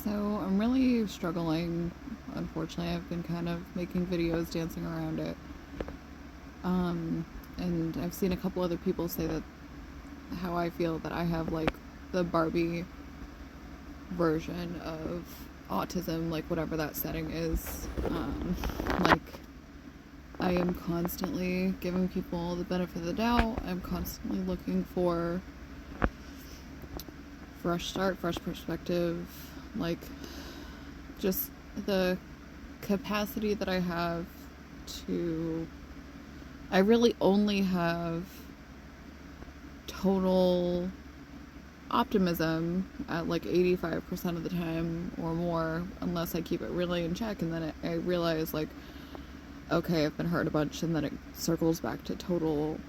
So I'm really struggling. Unfortunately, I've been kind of making videos dancing around it. And I've seen a couple other people say that how I feel that I have like the Barbie version of autism, like whatever that setting is. Like I am constantly giving people the benefit of the doubt. I'm constantly looking for fresh start, fresh perspective, like just the capacity that I have to. I really only have total optimism at like 85% of the time or more, unless I keep it really in check, and then I realize, like, okay, I've been hurt a bunch, and then it circles back to total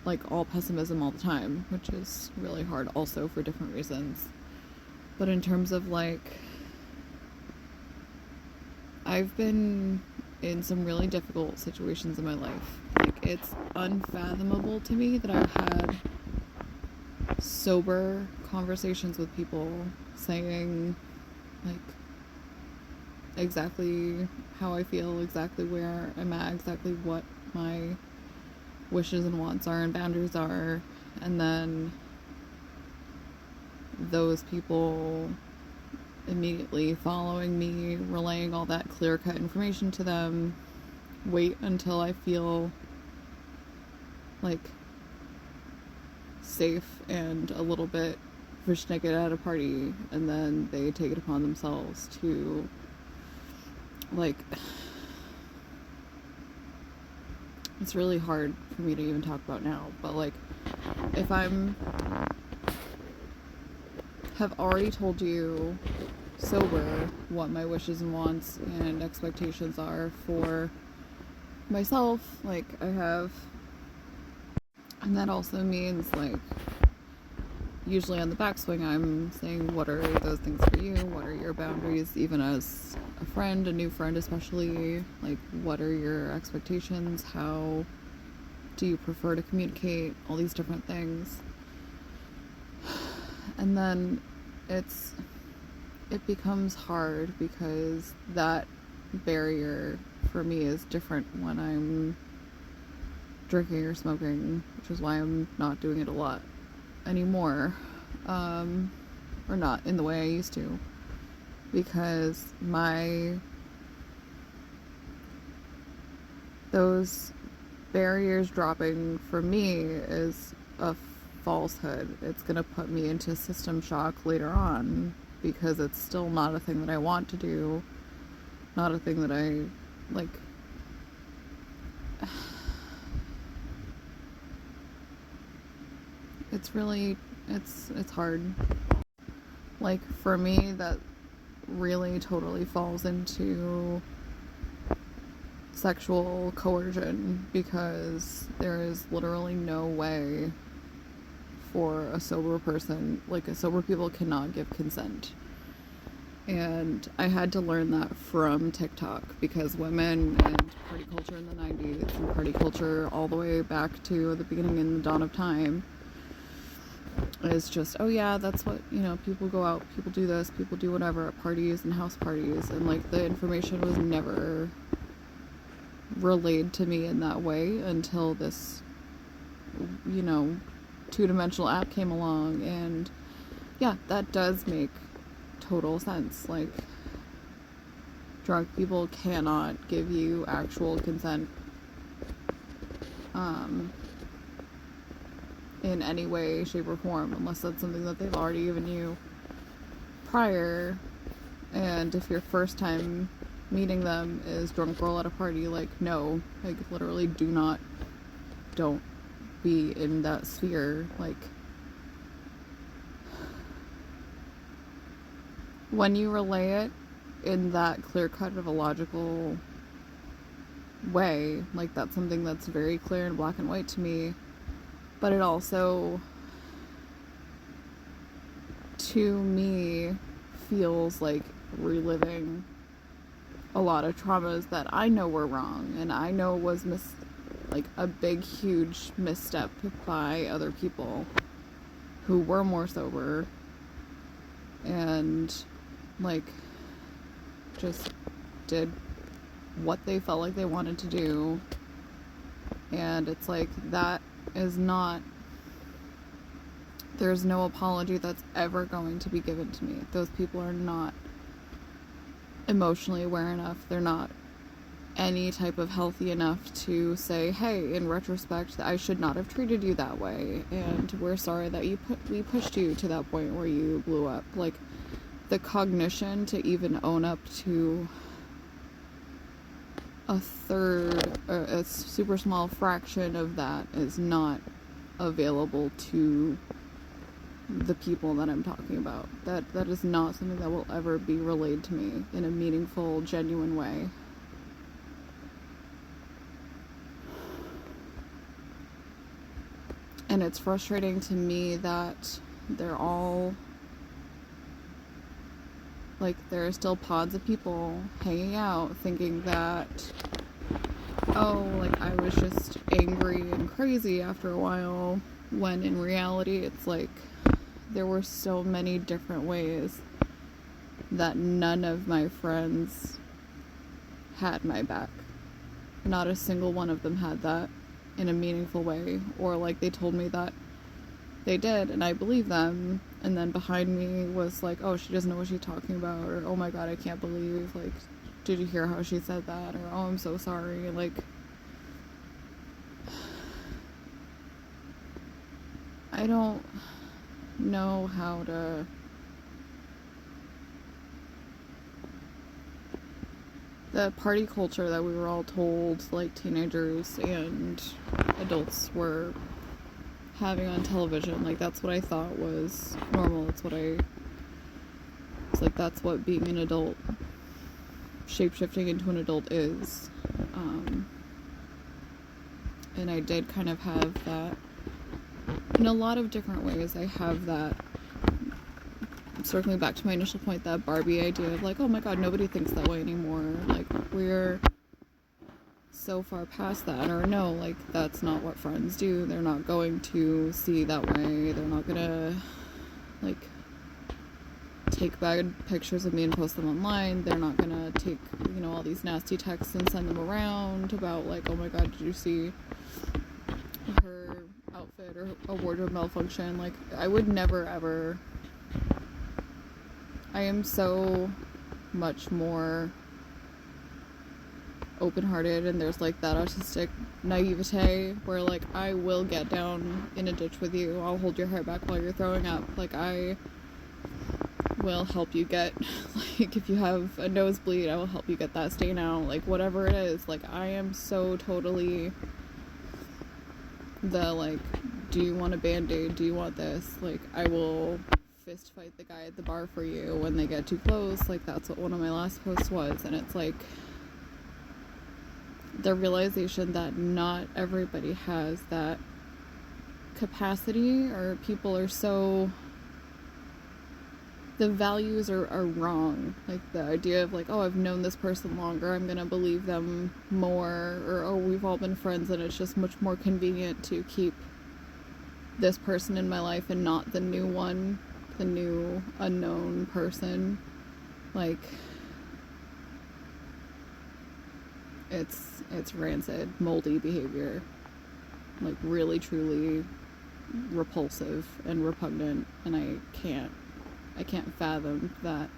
like all pessimism all the time, which is really hard also for different reasons. But in terms of like, I've been in some really difficult situations in my life. Like, it's unfathomable to me that I've had sober conversations with people saying, like, exactly how I feel, exactly where I'm at, exactly what my wishes and wants are and boundaries are, and then those people immediately following me, relaying all that clear-cut information to them, wait until I feel like safe and a little bit fish naked at a party, and then they take it upon themselves to, like, it's really hard for me to even talk about now, but like, if I'm have already told you sober what my wishes and wants and expectations are for myself, like I have, and that also means, like, usually on the backswing I'm saying, what are those things for you, what are your boundaries, even as a friend, a new friend especially, like, what are your expectations, how do you prefer to communicate, all these different things. And then it becomes hard because that barrier for me is different when I'm drinking or smoking, which is why I'm not doing it a lot anymore, or not in the way I used to, because those barriers dropping for me is a falsehood. It's gonna put me into system shock later on, because it's still not a thing that I want to do, not a thing that I like. It's really, it's hard. Like, for me, that really totally falls into sexual coercion, because there is literally no way for a sober person, like, a sober people cannot give consent. And I had to learn that from TikTok, because women and party culture in the 90s and party culture all the way back to the beginning and the dawn of time is just, oh yeah, that's what, people go out, people do this, people do whatever at parties and house parties, and like, the information was never relayed to me in that way until this, two-dimensional app came along. And yeah, that does make total sense. Like, drunk people cannot give you actual consent in any way, shape, or form, unless that's something that they've already given you prior. And if your first time meeting them is drunk girl at a party, like, no, like, literally don't be in that sphere. Like, when you relay it in that clear cut of a logical way, like, that's something that's very clear and black and white to me. But it also, to me, feels like reliving a lot of traumas that I know were wrong, and I know was like a big, huge misstep by other people who were more sober. And like, just did what they felt like they wanted to do. And it's like, that is not, there's no apology that's ever going to be given to me. Those people are not emotionally aware enough. They're not any type of healthy enough to say, hey, in retrospect, I should not have treated you that way, and we're sorry that we pushed you to that point where you blew up. Like, the cognition to even own up to a third, a super small fraction of that is not available to the people that I'm talking about. That is not something that will ever be relayed to me in a meaningful, genuine way. And it's frustrating to me that they're all, like, there are still pods of people hanging out thinking that, oh, like, I was just angry and crazy after a while, when in reality it's like, there were so many different ways that none of my friends had my back. Not a single one of them had that in a meaningful way, or like they told me that they did, and I believe them, and then behind me was like, oh, she doesn't know what she's talking about, or oh my god, I can't believe, like, did you hear how she said that, or oh, I'm so sorry. Like, I don't know how to the party culture that we were all told, like, teenagers and adults were having on television, like, that's what I thought was normal. It's like, that's what being an adult, shape-shifting into an adult is. And I did kind of have that in a lot of different ways. I have that, circling back to my initial point, that Barbie idea of like, oh my god, nobody thinks that way anymore. Like, we're so far past that. Or no, like, that's not what friends do. They're not going to see that way. They're not gonna, like, take bad pictures of me and post them online. They're not gonna take, you know, all these nasty texts and send them around about like, oh my god, did you see her outfit or a wardrobe malfunction? Like, I would never ever. I am so much more open-hearted, and there's like that autistic naivete where like, I will get down in a ditch with you. I'll hold your hair back while you're throwing up. Like, I will help you get, like, if you have a nosebleed, I will help you get that stain out. Like, whatever it is. Like, I am so totally the, like, do you want a band-aid? Do you want this? Like, I will fist fight the guy at the bar for you when they get too close. Like, that's what one of my last posts was. And it's like, the realization that not everybody has that capacity, or people are so, the values are wrong. Like, the idea of like, oh, I've known this person longer, I'm gonna believe them more, or oh, we've all been friends and it's just much more convenient to keep this person in my life and not the new one, the new unknown person. Like, it's rancid, moldy behavior. Like, really, truly repulsive and repugnant, and I can't fathom that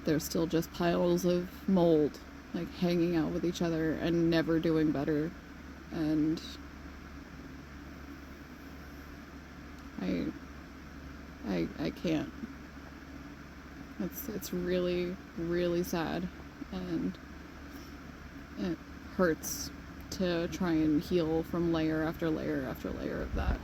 there's still just piles of mold, like, hanging out with each other and never doing better. And I can't. It's really, really sad, and it hurts to try and heal from layer after layer after layer of that.